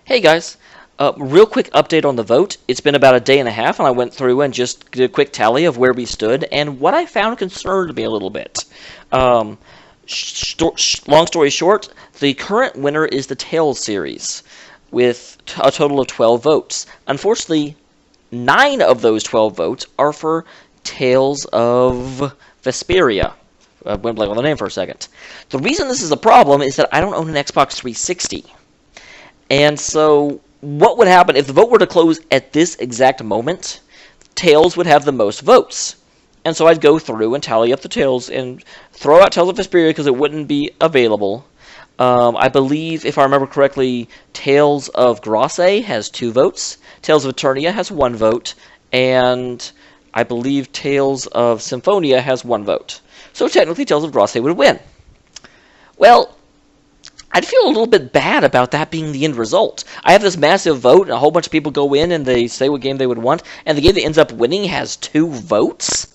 Hey guys, real quick update on the vote. It's been about a day and a half, and I went through and just did a quick tally of where we stood, and what I found concerned me a little bit. Long story short, the current winner is the Tales series, with a total of 12 votes. Unfortunately, 9 of those 12 votes are for Tales of Vesperia. I went blank on the name for a second. The reason this is a problem is that I don't own an Xbox 360. And so, what would happen if the vote were to close at this exact moment? Tales would have the most votes. And so I'd go through and tally up the Tales and throw out Tales of Vesperia because it wouldn't be available. I believe, if I remember correctly, Tales of Grasse has 2 votes. Tales of Eternia has 1 vote. And I believe Tales of Symphonia has 1 vote. So technically Tales of Grasse would win. Well, I'd feel a little bit bad about that being the end result. I have this massive vote, and a whole bunch of people go in and they say what game they would want, and the game that ends up winning has 2 votes?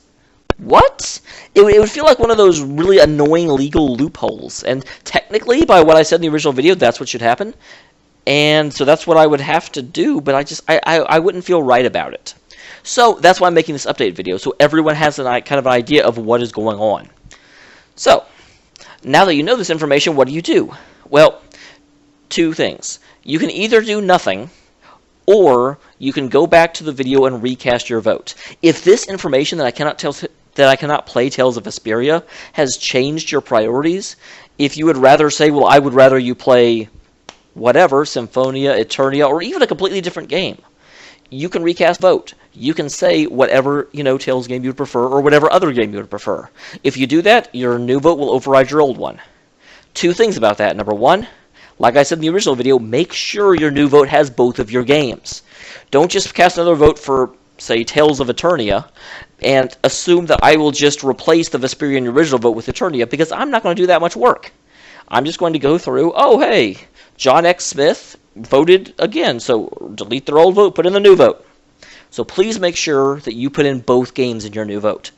What? It would feel like one of those really annoying legal loopholes. And technically, by what I said in the original video, that's what should happen. And so that's what I would have to do, but I wouldn't feel right about it. So that's why I'm making this update video, so everyone has kind of an idea of what is going on. So, now that you know this information, what do? Well, 2 things. You can either do nothing, or you can go back to the video and recast your vote. If this information that I cannot play Tales of Vesperia has changed your priorities, if you would rather say, well, I would rather you play whatever, Symphonia, Eternia, or even a completely different game, you can recast vote. You can say whatever, Tales game you would prefer, or whatever other game you would prefer. If you do that, your new vote will override your old one. 2 things about that. Number 1, like I said in the original video, make sure your new vote has both of your games. Don't just cast another vote for, say, Tales of Eternia, and assume that I will just replace the Vesperia in your original vote with Eternia, because I'm not going to do that much work. I'm just going to go through, oh, hey, John X. Smith voted again, so delete their old vote, put in the new vote. So please make sure that you put in both games in your new vote.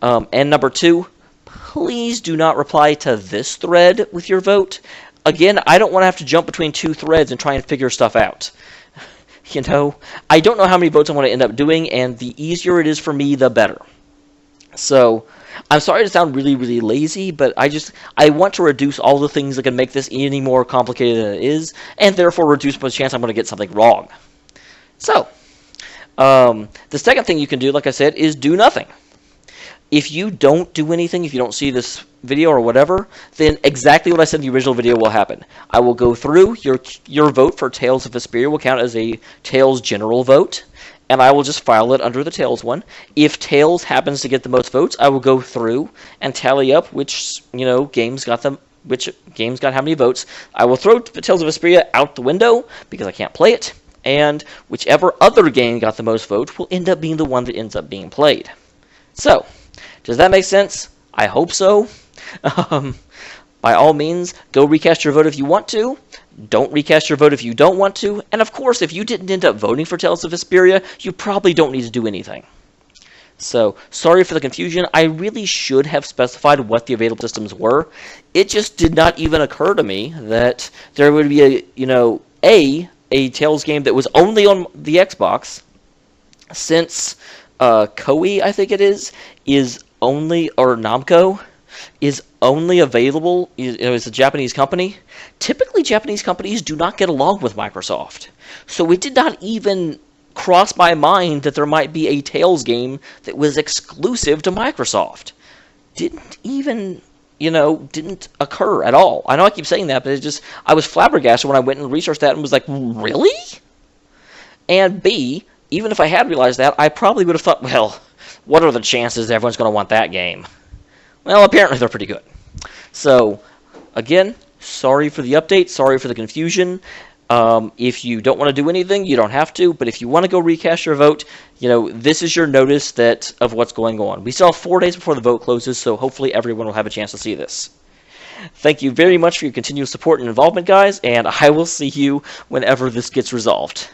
And number 2, please do not reply to this thread with your vote. Again, I don't want to have to jump between 2 threads and try and figure stuff out. I don't know how many votes I want to end up doing, and the easier it is for me, the better. So, I'm sorry to sound really, really lazy, but I want to reduce all the things that can make this any more complicated than it is, and therefore reduce the chance I'm going to get something wrong. So, the second thing you can do, like I said, is do nothing. If you don't do anything, if you don't see this video or whatever, then exactly what I said in the original video will happen. I will go through, your vote for Tales of Vesperia will count as a Tales general vote, and I will just file it under the Tales one. If Tales happens to get the most votes, I will go through and tally up which, games got how many votes. I will throw Tales of Vesperia out the window because I can't play it, and whichever other game got the most votes will end up being the one that ends up being played. So, does that make sense? I hope so. By all means, go recast your vote if you want to. Don't recast your vote if you don't want to. And of course, if you didn't end up voting for Tales of Vesperia, you probably don't need to do anything. So, sorry for the confusion. I really should have specified what the available systems were. It just did not even occur to me that there would be a Tales game that was only on the Xbox, since Koei, I think it is only, or Namco, is only available, it's a Japanese company. Typically, Japanese companies do not get along with Microsoft. So it did not even cross my mind that there might be a Tales game that was exclusive to Microsoft. Didn't even, didn't occur at all. I know I keep saying that, but I was flabbergasted when I went and researched that and was like, really? And B, even if I had realized that, I probably would have thought, well, what are the chances that everyone's going to want that game? Well, apparently they're pretty good. So, again, sorry for the update, sorry for the confusion. If you don't want to do anything, you don't have to, but if you want to go recast your vote, this is your notice of what's going on. We still have 4 days before the vote closes, so hopefully everyone will have a chance to see this. Thank you very much for your continued support and involvement, guys, and I will see you whenever this gets resolved.